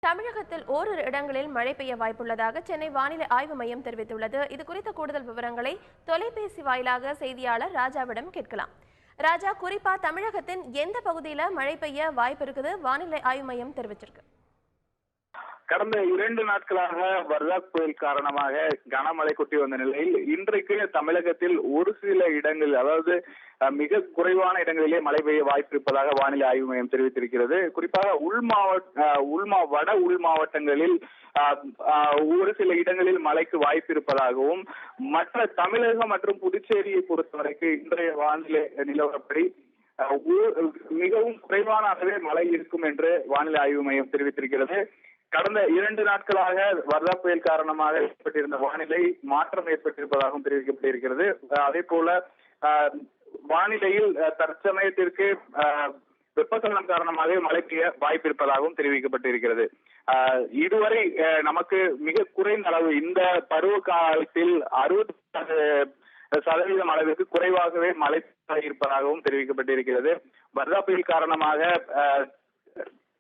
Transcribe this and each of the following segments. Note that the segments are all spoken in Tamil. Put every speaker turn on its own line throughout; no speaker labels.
தமிழகத்தில் ஓரிரு இடங்களில் மழை பெய்ய வாய்ப்புள்ளதாக சென்னை வானிலை ஆய்வு மையம் தெரிவித்துள்ளது. இது குறித்த கூடுதல் விவரங்களை தொலைபேசி வாயிலாக செய்தியாளர் ராஜாவிடம் கேட்கலாம். ராஜா, குறிப்பா தமிழகத்தின் எந்த பகுதியில மழை பெய்ய வாய்ப்பு இருக்குது வானிலை ஆய்வு மையம் தெரிவிச்சிருக்கு?
கடந்த 2 நாட்களாக வர்தா புயல் காரணமாக கனமழை கொட்டி வந்த நிலையில் இன்றைக்கு தமிழகத்தில் ஒரு சில இடங்கள், அதாவது மிக குறைவான இடங்களிலே மழை பெய்ய வாய்ப்பு இருப்பதாக வானிலை ஆய்வு மையம் தெரிவித்திருக்கிறது. குறிப்பாக வட உள் மாவட்டங்களில் ஒரு சில இடங்களில் மழைக்கு வாய்ப்பு இருப்பதாகவும், மற்ற தமிழகம் மற்றும் புதுச்சேரியை பொறுத்தவரைக்கும் இன்றைய வானிலை நிலவரப்படி மிகவும் குறைவான அளவே மழை இருக்கும் என்று வானிலை ஆய்வு மையம் தெரிவித்திருக்கிறது. கடந்த 2 நாட்களாக வர்தா புயல் காரணமாக ஏற்பட்டிருந்த வானிலை மாற்றம் ஏற்பட்டிருப்பதாகவும் தெரிவிக்கப்பட்டிருக்கிறது. அதே போல வானிலையில் தற்சமயத்திற்கு வெப்பசலனம் காரணமாக மழை பெய்ய வாய்ப்பு இருப்பதாகவும் தெரிவிக்கப்பட்டிருக்கிறது. இதுவரை நமக்கு மிக குறைந்த அளவு இந்த பருவ காலத்தில் 60% அளவிற்கு குறைவாகவே மழை இருப்பதாகவும் தெரிவிக்கப்பட்டிருக்கிறது. வர்தா புயல் காரணமாக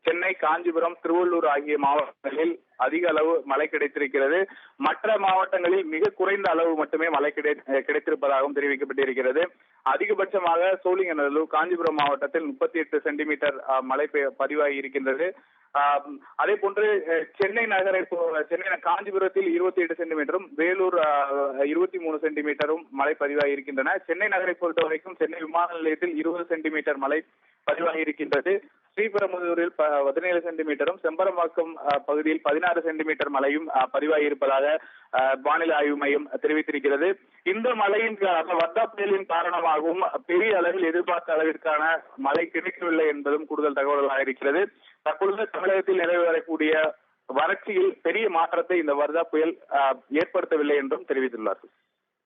சென்னை, காஞ்சிபுரம், திருவள்ளூர் ஆகிய மாவட்டங்களில் அதிக அளவு மழை கிடைத்திருக்கிறது. மற்ற மாவட்டங்களில் மிக குறைந்த அளவு மட்டுமே மழை கிடைத்திருப்பதாகவும் தெரிவிக்கப்பட்டிருக்கிறது. அதிகபட்சமாக சோழிங்கநல்லூர், காஞ்சிபுரம் மாவட்டத்தில் 38 சென்டிமீட்டர் மழை பதிவாகி இருக்கின்றது. அதே போன்று சென்னை காஞ்சிபுரத்தில் 28 சென்டிமீட்டரும், வேலூர் 23 சென்டிமீட்டரும் மழை பதிவாகி இருக்கின்றன. சென்னை நகரை பொறுத்த வரைக்கும் சென்னை விமான நிலையத்தில் 20 சென்டிமீட்டர் மழை பதிவாகி இருக்கின்றது. ஸ்ரீபெரும்புதூரில் 17 சென்டிமீட்டரும், செம்பரம்பாக்கம் பகுதியில் 16 சென்டிமீட்டர் மழையும் பதிவாகி இருப்பதாக வானிலை ஆய்வு மையம் தெரிவித்திருக்கிறது. இந்த மழையின் வர்தா புயலின் காரணமாகவும் பெரிய அளவில் எதிர்பார்த்த அளவிற்கான மழை கிடைக்கவில்லை என்பதும் கூடுதல் தகவல்களாக இருக்கிறது. தற்பொழுது தமிழகத்தில் நிறைவேறக்கூடிய வறட்சியில் பெரிய மாற்றத்தை இந்த வர்தா புயல் ஏற்படுத்தவில்லை என்றும் தெரிவித்துள்ளார்கள்.